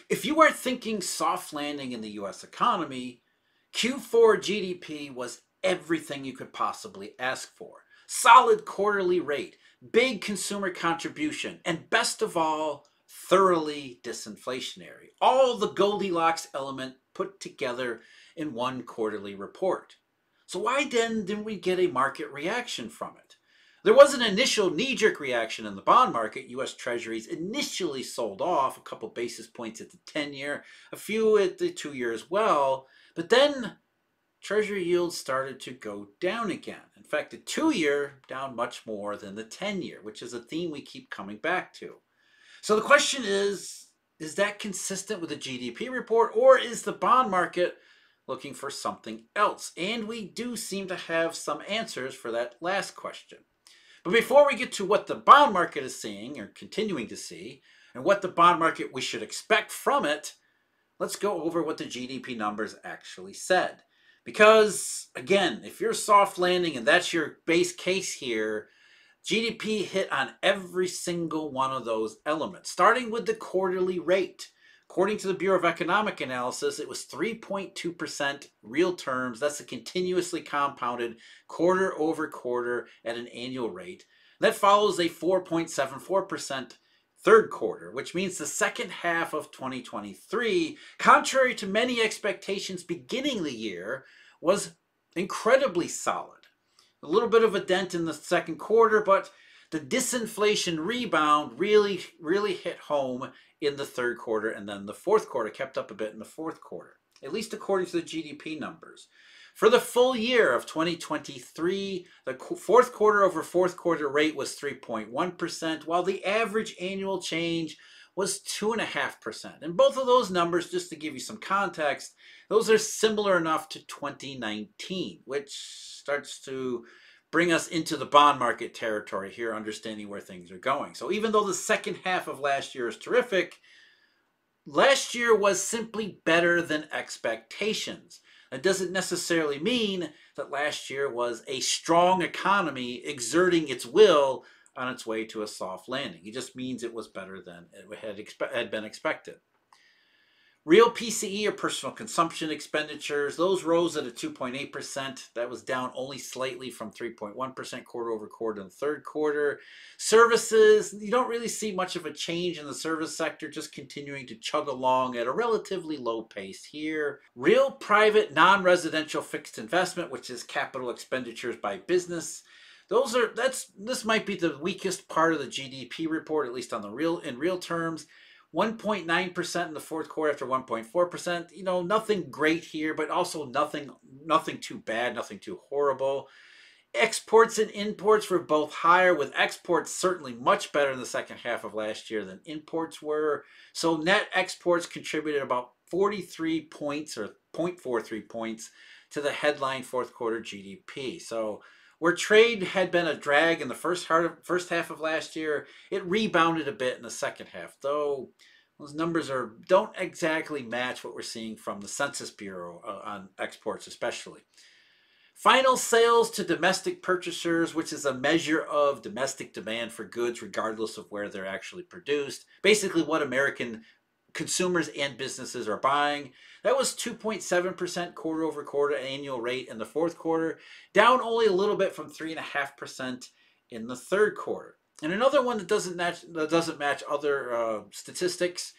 If you are thinking soft landing in the US economy, Q4 GDP was everything you could possibly ask for. Solid quarterly rate, big consumer contribution, and best of all, thoroughly disinflationary. All the Goldilocks element put together in one quarterly report. So why then didn't we get a market reaction from it? There was an initial knee-jerk reaction in the bond market. U.S. Treasuries initially sold off a couple basis points at the 10-year, a few at the 2-year as well. But then Treasury yields started to go down again. In fact, the 2-year down much more than the 10-year, which is a theme we keep coming back to. So the question is that consistent with the GDP report, or is the bond market looking for something else? And we do seem to have some answers for that last question. But before we get to what the bond market is seeing, or continuing to see, and what the bond market we should expect from it, let's go over what the GDP numbers actually said. Because, again, if you're soft landing and that's your base case here, GDP hit on every single one of those elements, starting with the quarterly rate. According to the Bureau of Economic Analysis, it was 3.2% real terms. That's a continuously compounded quarter over quarter at an annual rate. That follows a 4.74% third quarter, which means the second half of 2023, contrary to many expectations beginning the year, was incredibly solid. A little bit of a dent in the second quarter, but the disinflation rebound really hit home in the third quarter, and then the fourth quarter kept up a bit in the fourth quarter, at least according to the GDP numbers. For the full year of 2023, the fourth quarter over fourth quarter rate was 3.1%, while the average annual change was 2.5%. And both of those numbers, just to give you some context, those are similar enough to 2019, which starts to bring us into the bond market territory here, understanding where things are going. So even though the second half of last year is terrific, last year was simply better than expectations. That doesn't necessarily mean that last year was a strong economy exerting its will on its way to a soft landing. It just means it was better than it had been expected. Real PCE, or personal consumption expenditures, those rose at a 2.8%. That was down only slightly from 3.1% quarter over quarter in the third quarter. Services, you don't really see much of a change in the service sector, just continuing to chug along at a relatively low pace here. Real private non-residential fixed investment, which is capital expenditures by business, this might be the weakest part of the GDP report, at least on in real terms. 1.9% in the fourth quarter after 1.4%. Nothing great here, but also nothing too bad, nothing too horrible. Exports and imports were both higher, with exports certainly much better in the second half of last year than imports were. So net exports contributed about 43 points, or 0.43 points, to the headline fourth quarter GDP. So where trade had been a drag in the first half of last year, it rebounded a bit in the second half, though those numbers don't exactly match what we're seeing from the Census Bureau on exports especially. Final sales to domestic purchasers, which is a measure of domestic demand for goods regardless of where they're actually produced, basically what American consumers and businesses are buying. That was 2.7% quarter over quarter annual rate in the fourth quarter, down only a little bit from 3.5% in the third quarter. And another one that doesn't match other statistics,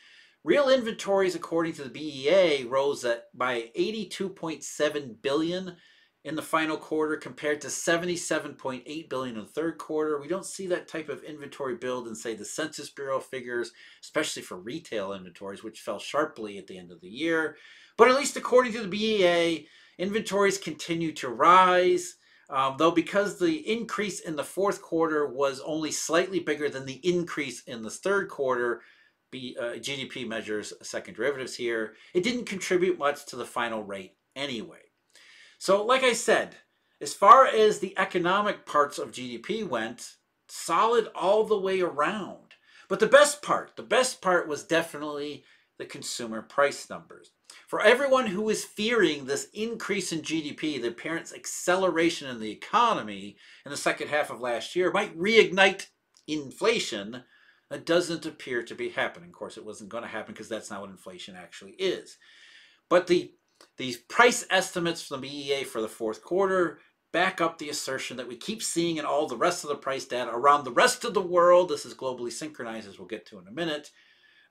real inventories according to the BEA rose by 82.7 billion in the final quarter compared to 77.8 billion in the third quarter. We don't see that type of inventory build in, say, the Census Bureau figures, especially for retail inventories, which fell sharply at the end of the year. But at least according to the BEA, inventories continue to rise, though because the increase in the fourth quarter was only slightly bigger than the increase in the third quarter, GDP measures second derivatives here, it didn't contribute much to the final rate anyway. So like I said, as far as the economic parts of GDP went, solid all the way around. But the best part was definitely the consumer price numbers. For everyone who is fearing this increase in GDP, the apparent acceleration in the economy in the second half of last year might reignite inflation, That doesn't appear to be happening. Of course, it wasn't going to happen because that's not what inflation actually is. But these price estimates from the BEA for the fourth quarter back up the assertion that we keep seeing in all the rest of the price data around the rest of the world. This is globally synchronized, as we'll get to in a minute.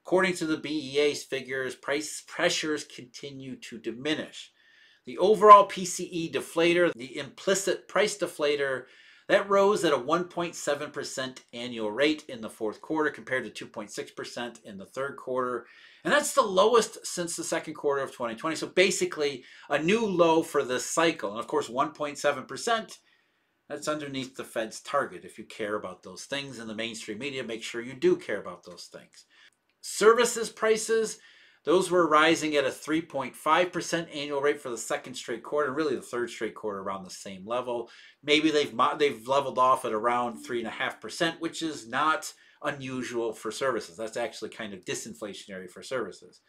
According to the BEA's figures, price pressures continue to diminish. The overall PCE deflator, the implicit price deflator, that rose at a 1.7% annual rate in the fourth quarter compared to 2.6% in the third quarter. And that's the lowest since the second quarter of 2020. So basically a new low for this cycle. And of course, 1.7%, that's underneath the Fed's target. If you care about those things in the mainstream media, make sure you do care about those things. Services prices, those were rising at a 3.5% annual rate for the second straight quarter, really the third straight quarter around the same level. Maybe they've leveled off at around 3.5%, which is not unusual for services. That's actually kind of disinflationary for services.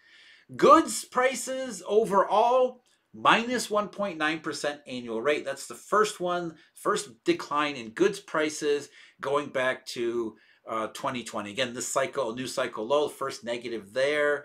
Goods prices overall, minus 1.9% annual rate. That's the first decline in goods prices going back to 2020. Again, this cycle, a new cycle low, first negative there.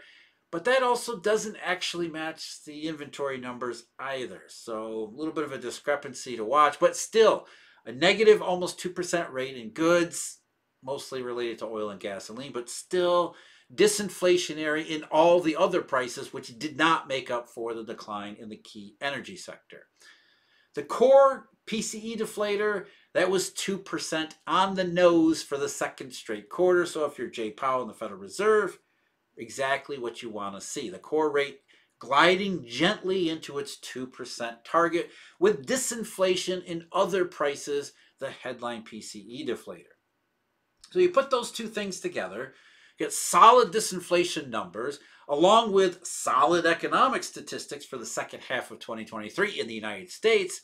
But that also doesn't actually match the inventory numbers either. So a little bit of a discrepancy to watch, but still a negative almost 2% rate in goods, mostly related to oil and gasoline, but still disinflationary in all the other prices, which did not make up for the decline in the key energy sector. The core PCE deflator, that was 2% on the nose for the second straight quarter. So if you're Jay Powell in the Federal Reserve, exactly what you want to see. The core rate gliding gently into its 2% target with disinflation in other prices, the headline PCE deflator. So you put those two things together, get solid disinflation numbers, along with solid economic statistics for the second half of 2023 in the United States.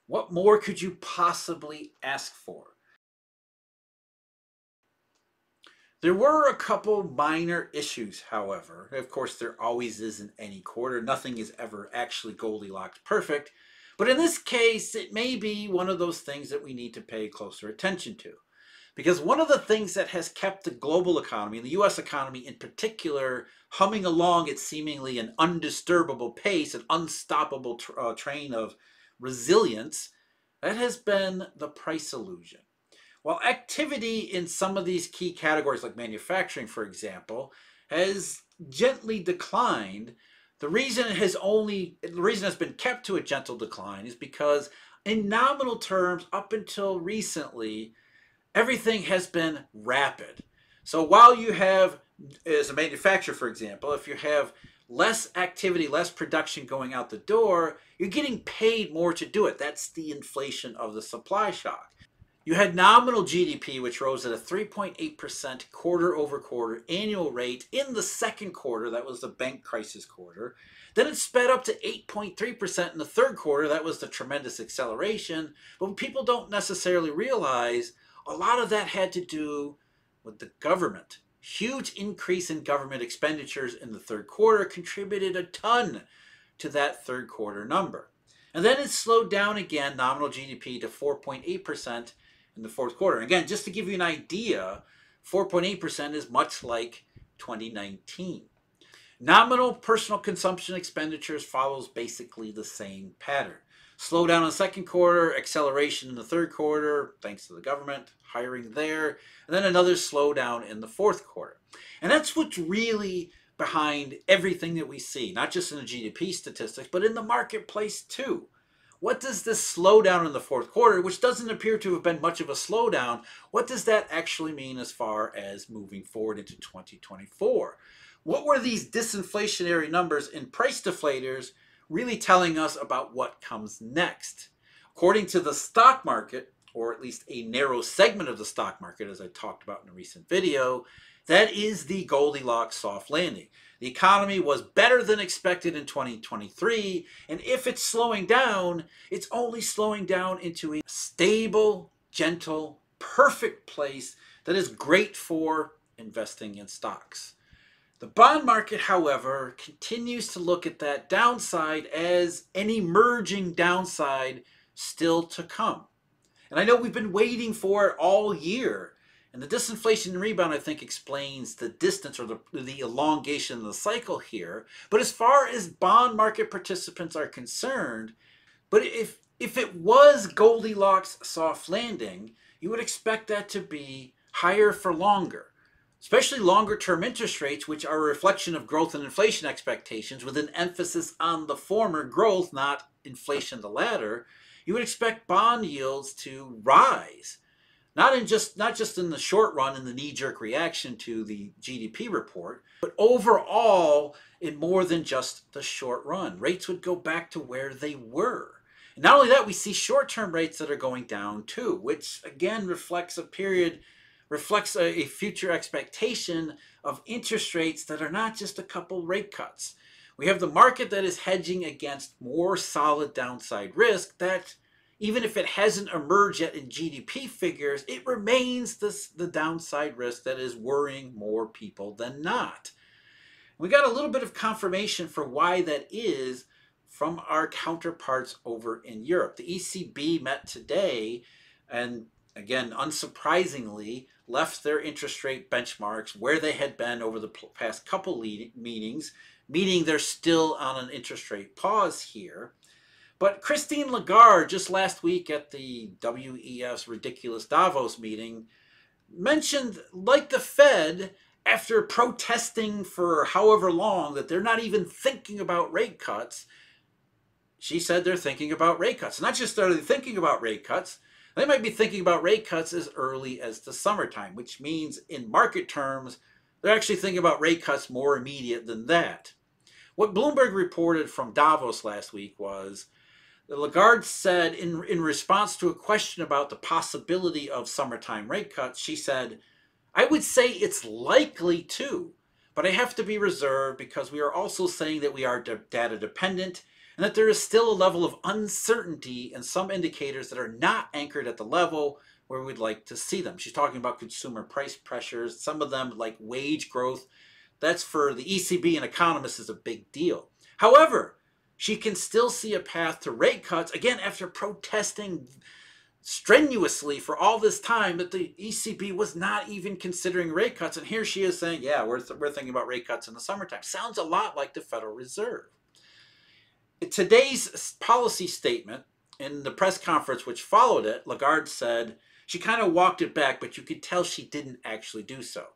What more could you possibly ask for? There were a couple minor issues, however. Of course, there always is in any quarter. Nothing is ever actually Goldilocks perfect. But in this case, it may be one of those things that we need to pay closer attention to. Because one of the things that has kept the global economy, and the U.S. economy in particular, humming along at seemingly an undisturbable pace, an unstoppable train of resilience, that has been the price illusion. While activity in some of these key categories, like manufacturing, for example, has gently declined, the reason it's been kept to a gentle decline is because in nominal terms, up until recently, everything has been rapid. So while you have, as a manufacturer, for example, if you have less activity, less production going out the door, you're getting paid more to do it. That's the inflation of the supply shock. You had nominal GDP, which rose at a 3.8% quarter-over-quarter annual rate in the second quarter. That was the bank crisis quarter. Then it sped up to 8.3% in the third quarter. That was the tremendous acceleration. But what people don't necessarily realize, a lot of that had to do with the government. Huge increase in government expenditures in the third quarter contributed a ton to that third quarter number. And then it slowed down again, nominal GDP, to 4.8% in the fourth quarter. Again, just to give you an idea, 4.8% is much like 2019. Nominal personal consumption expenditures follows basically the same pattern. Slowdown in the second quarter, acceleration in the third quarter, thanks to the government, hiring there, and then another slowdown in the fourth quarter. And that's what's really behind everything that we see, not just in the GDP statistics, but in the marketplace too. What does this slowdown in the fourth quarter, which doesn't appear to have been much of a slowdown, what does that actually mean as far as moving forward into 2024? What were these disinflationary numbers in price deflators really telling us about what comes next? According to the stock market, or at least a narrow segment of the stock market, as I talked about in a recent video, that is the Goldilocks soft landing. The economy was better than expected in 2023, and if it's slowing down, it's only slowing down into a stable, gentle, perfect place that is great for investing in stocks. The bond market, however, continues to look at that downside as an emerging downside still to come. And I know we've been waiting for it all year. And the disinflation rebound, I think, explains the distance or the elongation of the cycle here. But as far as bond market participants are concerned, if it was Goldilocks soft landing, you would expect that to be higher for longer, especially longer term interest rates, which are a reflection of growth and inflation expectations with an emphasis on the former, growth, not inflation, the latter. You would expect bond yields to rise. Not just in the short run in the knee-jerk reaction to the GDP report, but overall in more than just the short run. Rates would go back to where they were. And not only that, we see short-term rates that are going down too, which again reflects a future expectation of interest rates that are not just a couple rate cuts. We have the market that is hedging against more solid downside risk that, even if it hasn't emerged yet in GDP figures, it remains the downside risk that is worrying more people than not. We got a little bit of confirmation for why that is from our counterparts over in Europe. The ECB met today and, again, unsurprisingly, left their interest rate benchmarks where they had been over the past couple meetings, meaning they're still on an interest rate pause here. But Christine Lagarde, just last week at the WEF's ridiculous Davos meeting, mentioned, like the Fed, after protesting for however long that they're not even thinking about rate cuts, she said they're thinking about rate cuts. Not just are they thinking about rate cuts, they might be thinking about rate cuts as early as the summertime, which means in market terms, they're actually thinking about rate cuts more immediate than that. What Bloomberg reported from Davos last week was Lagarde said in response to a question about the possibility of summertime rate cuts, she said, "I would say it's likely to, but I have to be reserved because we are also saying that we are data dependent and that there is still a level of uncertainty and some indicators that are not anchored at the level where we'd like to see them." She's talking about consumer price pressures, some of them like wage growth. That's for the ECB and economists is a big deal. However, she can still see a path to rate cuts, again, after protesting strenuously for all this time that the ECB was not even considering rate cuts. And here she is saying, yeah, we're thinking about rate cuts in the summertime. Sounds a lot like the Federal Reserve. In today's policy statement, in the press conference which followed it, Lagarde said she kind of walked it back, but you could tell she didn't actually do so.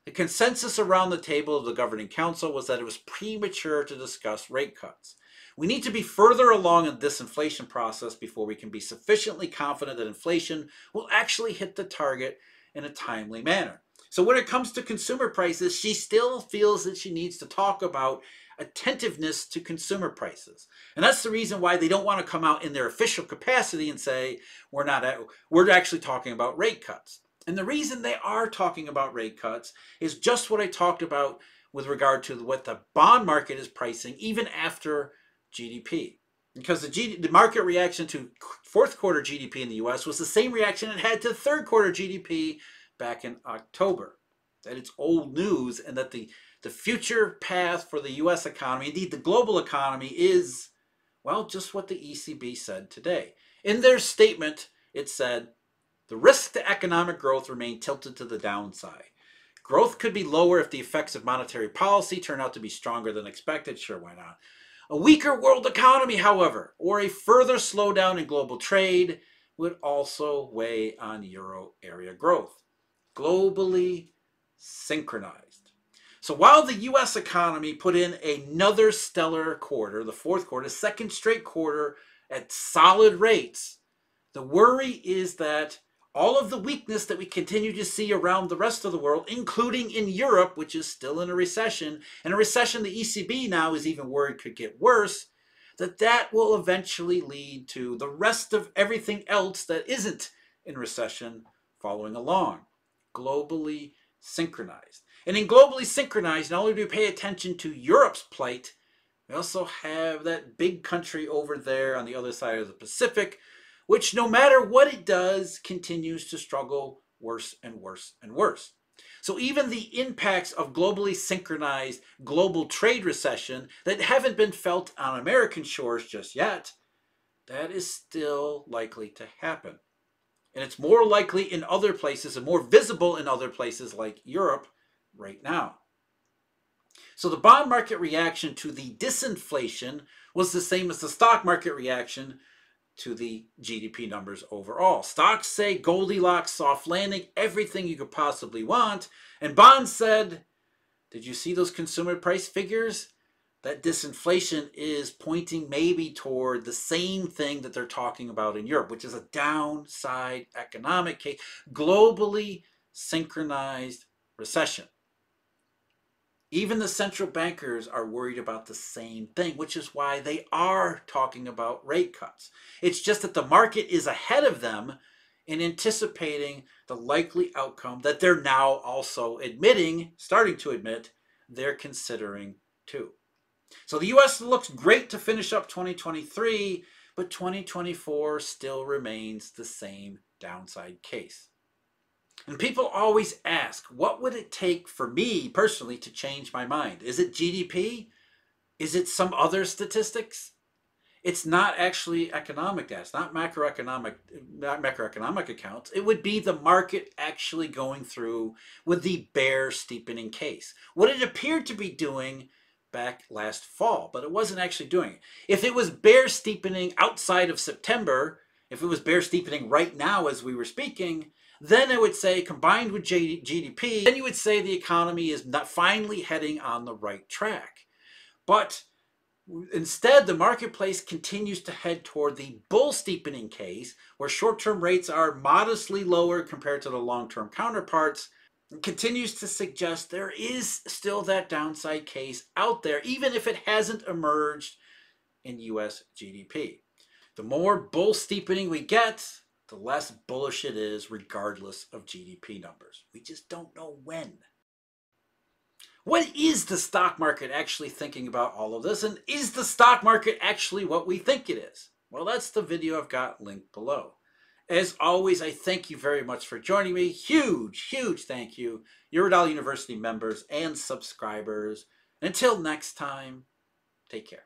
The consensus around the table of the governing council was that it was premature to discuss rate cuts. We need to be further along in this inflation process before we can be sufficiently confident that inflation will actually hit the target in a timely manner. So when it comes to consumer prices, she still feels that she needs to talk about attentiveness to consumer prices. And that's the reason why they don't want to come out in their official capacity and say, we're actually talking about rate cuts. And the reason they are talking about rate cuts is just what I talked about with regard to what the bond market is pricing even after GDP. Because the market reaction to fourth quarter GDP in the US was the same reaction it had to third quarter GDP back in October. That it's old news and that the future path for the US economy, indeed the global economy, is, well, just what the ECB said today. In their statement, it said, the risk to economic growth remain tilted to the downside. Growth could be lower if the effects of monetary policy turn out to be stronger than expected. Sure, why not? A weaker world economy, however, or a further slowdown in global trade would also weigh on euro area growth. Globally synchronized. So while the U.S. economy put in another stellar quarter, the fourth quarter, second straight quarter at solid rates, the worry is that all of the weakness that we continue to see around the rest of the world, including in Europe, which is still in a recession, and a recession the ECB now is even worried could get worse, that will eventually lead to the rest of everything else that isn't in recession following along. Globally synchronized. And in globally synchronized, not only do we pay attention to Europe's plight, we also have that big country over there on the other side of the Pacific, which no matter what it does, continues to struggle worse and worse and worse. So even the impacts of globally synchronized global trade recession that haven't been felt on American shores just yet, that is still likely to happen. And it's more likely in other places and more visible in other places like Europe right now. So the bond market reaction to the disinflation was the same as the stock market reaction to the GDP numbers overall. Stocks say Goldilocks, soft landing, everything you could possibly want. And bonds said, did you see those consumer price figures? That disinflation is pointing maybe toward the same thing that they're talking about in Europe, which is a downside economic case, globally synchronized recession. Even the central bankers are worried about the same thing, which is why they are talking about rate cuts. It's just that the market is ahead of them in anticipating the likely outcome that they're now also starting to admit, they're considering too. So the US looks great to finish up 2023, but 2024 still remains the same downside case. And people always ask, what would it take for me personally to change my mind? Is it GDP? Is it some other statistics? It's not actually economic data. It's not macroeconomic accounts. It would be the market actually going through with the bear steepening case. What it appeared to be doing back last fall, but it wasn't actually doing it. If it was bear steepening outside of September, if it was bear steepening right now as we were speaking, then I would say, combined with GDP, then you would say the economy is not finally heading on the right track. But instead, the marketplace continues to head toward the bull steepening case, where short-term rates are modestly lower compared to the long-term counterparts, and continues to suggest there is still that downside case out there, even if it hasn't emerged in US GDP. The more bull steepening we get, the less bullish it is regardless of GDP numbers. We just don't know when. What is the stock market actually thinking about all of this? And is the stock market actually what we think it is? Well, that's the video I've got linked below. As always, I thank you very much for joining me. Huge, huge thank you, Eurodollar University members and subscribers. Until next time, take care.